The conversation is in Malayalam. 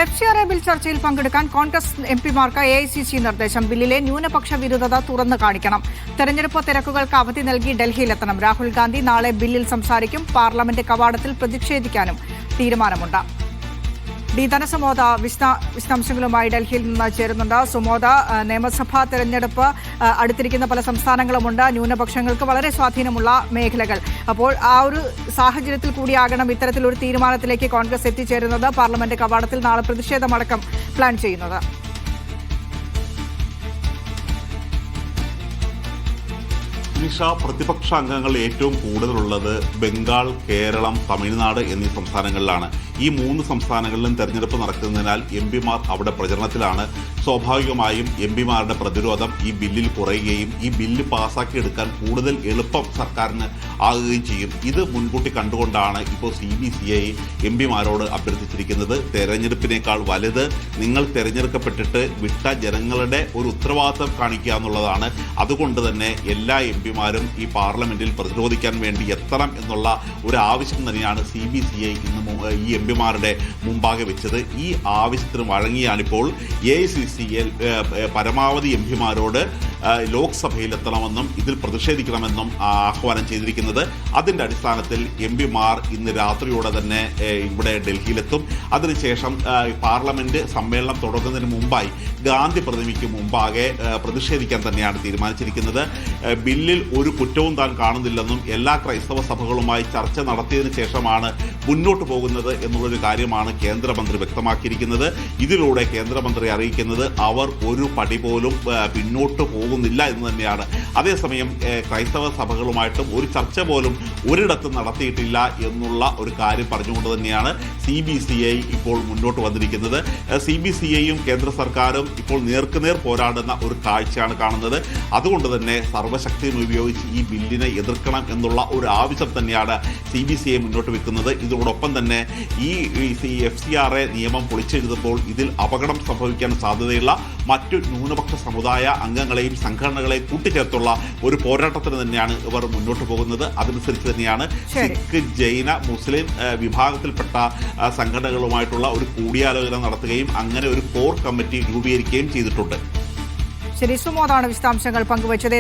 FCRA ബിൽ ചർച്ചയിൽ പങ്കെടുക്കാൻ കോൺഗ്രസ് എംപിമാർക്ക് AICC നിർദ്ദേശം. ബില്ലിലെ ന്യൂനപക്ഷ വിരുദ്ധത തുറന്നു കാണിക്കണം. തെരഞ്ഞെടുപ്പ് തിരക്കുകൾക്ക് അവധി നൽകി ഡൽഹിയിലെത്തണം. രാഹുൽ ഗാന്ധി നാളെ ബില്ലിൽ സംസാരിക്കും. പാർലമെന്റ് കവാടത്തിൽ പ്രതിഷേധിക്കാനും തീരുമാനമുണ്ട്. ധനസുമോദ വിശദാംശങ്ങളുമായി ഡൽഹിയിൽ നിന്ന് ചേരുന്നുണ്ട്. സുമോദ, നിയമസഭാ തെരഞ്ഞെടുപ്പ് അടുത്തിരിക്കുന്ന പല സംസ്ഥാനങ്ങളുമുണ്ട്. ന്യൂനപക്ഷങ്ങൾക്ക് വളരെ സ്വാധീനമുള്ള മേഖലകൾ. അപ്പോൾ ആ ഒരു സാഹചര്യത്തിൽ കൂടിയാകണം ഇത്തരത്തിലൊരു തീരുമാനത്തിലേക്ക് കോൺഗ്രസ് എത്തിച്ചേരുന്നത്. പാർലമെന്റ് കവാടത്തിൽ നാളെ പ്രതിഷേധമടക്കം പ്ലാൻ ചെയ്യുന്നത്. നിഷ, പ്രതിപക്ഷ അംഗങ്ങൾ ഏറ്റവും കൂടുതലുള്ളത് ബംഗാൾ, കേരളം, തമിഴ്നാട് എന്നീ സംസ്ഥാനങ്ങളിലാണ്. ഈ മൂന്ന് സംസ്ഥാനങ്ങളിലും തെരഞ്ഞെടുപ്പ് നടക്കുന്നതിനാൽ എംപിമാർ അവിടെ പ്രചരണത്തിലാണ്. സ്വാഭാവികമായും എംപിമാരുടെ പ്രതിരോധം ഈ ബില്ലിൽ കുറയുകയും ഈ ബില്ല് പാസ്സാക്കിയെടുക്കാൻ കൂടുതൽ എളുപ്പം സർക്കാരിന് ആകുകയും ചെയ്യും. ഇത് മുൻകൂട്ടി കണ്ടുകൊണ്ടാണ് ഇപ്പോൾ CBCI എംപിമാരോട് അഭ്യർത്ഥിച്ചിരിക്കുന്നത്. തെരഞ്ഞെടുപ്പിനേക്കാൾ വലുത് നിങ്ങൾ തെരഞ്ഞെടുക്കപ്പെട്ടിട്ട് വിട്ട ജനങ്ങളുടെ ഒരു ഉത്തരവാദിത്തം കാണിക്കുക എന്നുള്ളതാണ്. അതുകൊണ്ട് തന്നെ എല്ലാ എംപിമാരും ഈ പാർലമെന്റിൽ പ്രതിരോധിക്കാൻ വേണ്ടി എത്തണം എന്നുള്ള ഒരു ആവശ്യം തന്നെയാണ് CBCI ഇന്ന് ഈ എംപിമാരുടെ മുമ്പാകെ വെച്ചത്. ഈ ആവശ്യത്തിന് വഴങ്ങിയാണിപ്പോൾ AICC പരമാവധി എംപിമാരോട് ലോക്സഭയിലെത്തണമെന്നും ഇതിൽ പ്രതിഷേധിക്കണമെന്നും ആഹ്വാനം ചെയ്തിരിക്കുന്നത്. അതിൻ്റെ അടിസ്ഥാനത്തിൽ എംപിമാർ ഇന്ന് രാത്രിയോടെ തന്നെ ഇവിടെ ഡൽഹിയിലെത്തും. അതിനുശേഷം പാർലമെന്റ് സമ്മേളനം തുടങ്ങുന്നതിന് മുമ്പായി ഗാന്ധി പ്രതിമയ്ക്ക് മുമ്പാകെ പ്രതിഷേധിക്കാൻ തന്നെയാണ് തീരുമാനിച്ചിരിക്കുന്നത്. ബില്ലിൽ ഒരു കുറ്റവും താൻ കാണുന്നില്ലെന്നും എല്ലാ ക്രൈസ്തവ സഭകളുമായി ചർച്ച നടത്തിയതിനു ശേഷമാണ് മുന്നോട്ട് പോകുന്നത് എന്നുള്ളൊരു കാര്യമാണ് കേന്ദ്രമന്ത്രി വ്യക്തമാക്കിയിരിക്കുന്നത്. ഇതിലൂടെ കേന്ദ്രമന്ത്രി അറിയിക്കുന്നത് അവർ ഒരു പടി പോലും പിന്നോട്ട് പോകുന്നില്ല എന്ന് തന്നെയാണ്. അതേസമയം ക്രൈസ്തവ സഭകളുമായിട്ടും ഒരു ചർച്ച പോലും ഒരിടത്തും നടത്തിയിട്ടില്ല എന്നുള്ള ഒരു കാര്യം പറഞ്ഞുകൊണ്ട് തന്നെയാണ് CBCI ഇപ്പോൾ മുന്നോട്ട് വന്നിരിക്കുന്നത്. CBCIയും കേന്ദ്ര സർക്കാരും ഇപ്പോൾ നേർക്കുനേർ പോരാടുന്ന ഒരു കാഴ്ചയാണ് കാണുന്നത്. അതുകൊണ്ട് തന്നെ സർവ്വശക്തിയും ഉപയോഗിച്ച് ഈ ബില്ലിനെ എതിർക്കണം എന്നുള്ള ഒരു ആവശ്യം തന്നെയാണ് CBCI മുന്നോട്ട് വെക്കുന്നത്. ഇതോടൊപ്പം തന്നെ ഈ FCRA നിയമം പൊളിച്ചെഴുതുമ്പോൾ ഇതിൽ അപകടം സംഭവിക്കാൻ സാധ്യതയുള്ള മറ്റു ന്യൂനപക്ഷ സമുദായ അംഗങ്ങളെയും സംഘടനകളെയും കൂട്ടിച്ചേർത്തുള്ള ഒരു പോരാട്ടത്തിന് തന്നെയാണ് ഇവർ മുന്നോട്ട് പോകുന്നത്. അതനുസരിച്ച് തന്നെയാണ് സിഖ്, ജൈന, മുസ്ലിം വിഭാഗത്തിൽപ്പെട്ട സംഘടനകളുമായിട്ടുള്ള ഒരു കൂടിയാലോചന നടത്തുകയും അങ്ങനെ ഒരു കോർ കമ്മിറ്റി രൂപീകരിക്കുകയും ചെയ്തിട്ടുണ്ട്. ശരി, സുമോദാണ് വിശദാംശങ്ങൾ പങ്കുവച്ചത്.